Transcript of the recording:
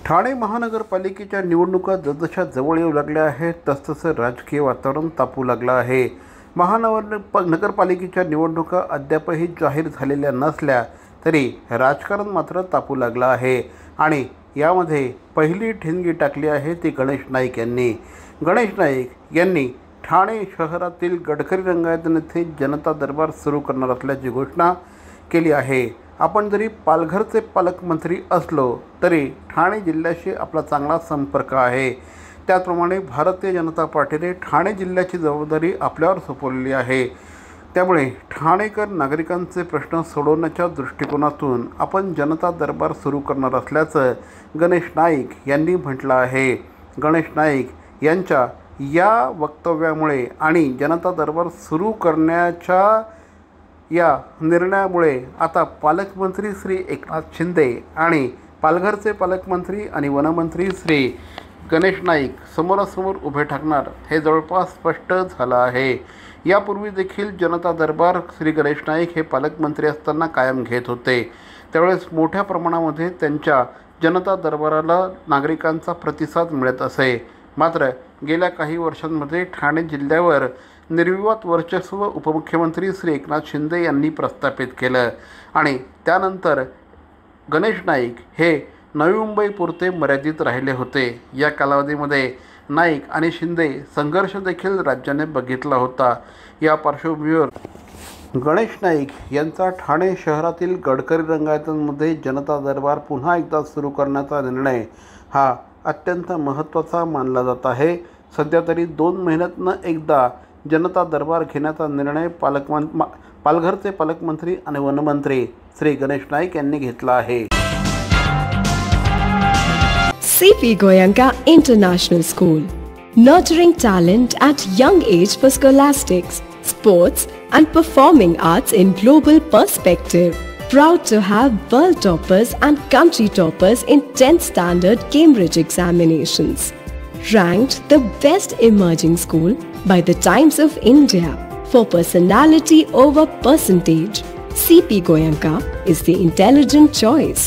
ठाणे महानगरपालिकेच्या निवडणुका जसजशा जवळ येऊ लागल्या आहेत तसतसं राजकीय वातावरण तापू लागलं आहे। नगरपालिकेच्या निवडणुका अद्यापही जाहीर झालेल्या नसल्या तरी राजकारण मात्र तापू लागलं आहे आणि यामध्ये पहिली ठिणगी टाकली आहे ती गणेश नाईक यांनी। गणेश नाईक यांनी ठाणे शहरातील गडकरी रंगायतन येथे जनता दरबार सुरू करणार असल्याची घोषणा केली आहे। आपण जरी पालघरचे पालकमंत्री असलो तरी ठाणे जिल्ह्याशी आपला चांगला संपर्क आहे। त्याचप्रमाणे भारतीय जनता पार्टीने ठाणे जिल्ह्याची जबाबदारी आपल्यावर सोपवलेली आहे। त्यामुळे ठाणेकर नागरिकांचे प्रश्न सोडवण्याच्या दृष्टिकोनातून आपण जनता दरबार सुरू करणार असल्याचं गणेश नाईक यांनी म्हटलं आहे। गणेश नाईक यांच्या या वक्तव्यामुळे आणि जनता दरबार सुरू करण्याच्या या निर्णयामुळे आता पालकमंत्री श्री एकनाथ शिंदे आणि पालघरचे पालकमंत्री आणि वनमंत्री श्री गणेश नाईक समोरासमोर उभे ठाकणार हे जवळपास स्पष्ट झालं आहे। यापूर्वी देखील जनता दरबार श्री गणेश नाईक हे पालकमंत्री असताना कायम घेत होते। त्यावेळेस मोठ्या प्रमाणामध्ये त्यांच्या जनता दरबाराला नागरिकांचा प्रतिसाद मिळत असे। मात्र गेल्या काही वर्षांमध्ये ठाणे जिल्ह्यावर निर्विवाद वर्चस्व उपमुख्यमंत्री श्री एकनाथ शिंदे यांनी प्रस्थापित केलं आणि त्यानंतर गणेश नाईक हे नवी मुंबईपुरते मर्यादित राहिले होते। या कालावधीमध्ये नाईक आणि शिंदे संघर्ष देखील राज्याने बघितला होता। या पार्श्वभूमीवर गणेश नाईक यांचा ठाणे शहरातील गडकरी रंगायतमध्ये जनता दरबार पुन्हा एकदा सुरू करण्याचा निर्णय हा अत्यंत महत्त्वाचा मानला जात आहे। सध्या तरी 2 महिन्यातनं एकदा जनता दरबार घेण्याचा निर्णय पालघरचे पालकमंत्री आणि वनमंत्री श्री गणेश नाईक यांनी घेतला आहे। CP Goenka International School, nurturing talent at young age for scholastics, sports and performing arts in global perspective. Proud to have world toppers and country toppers in 10th standard Cambridge examinations. Ranked the best emerging school by the Times of India for personality over percentage. CP Goenka is the intelligent choice.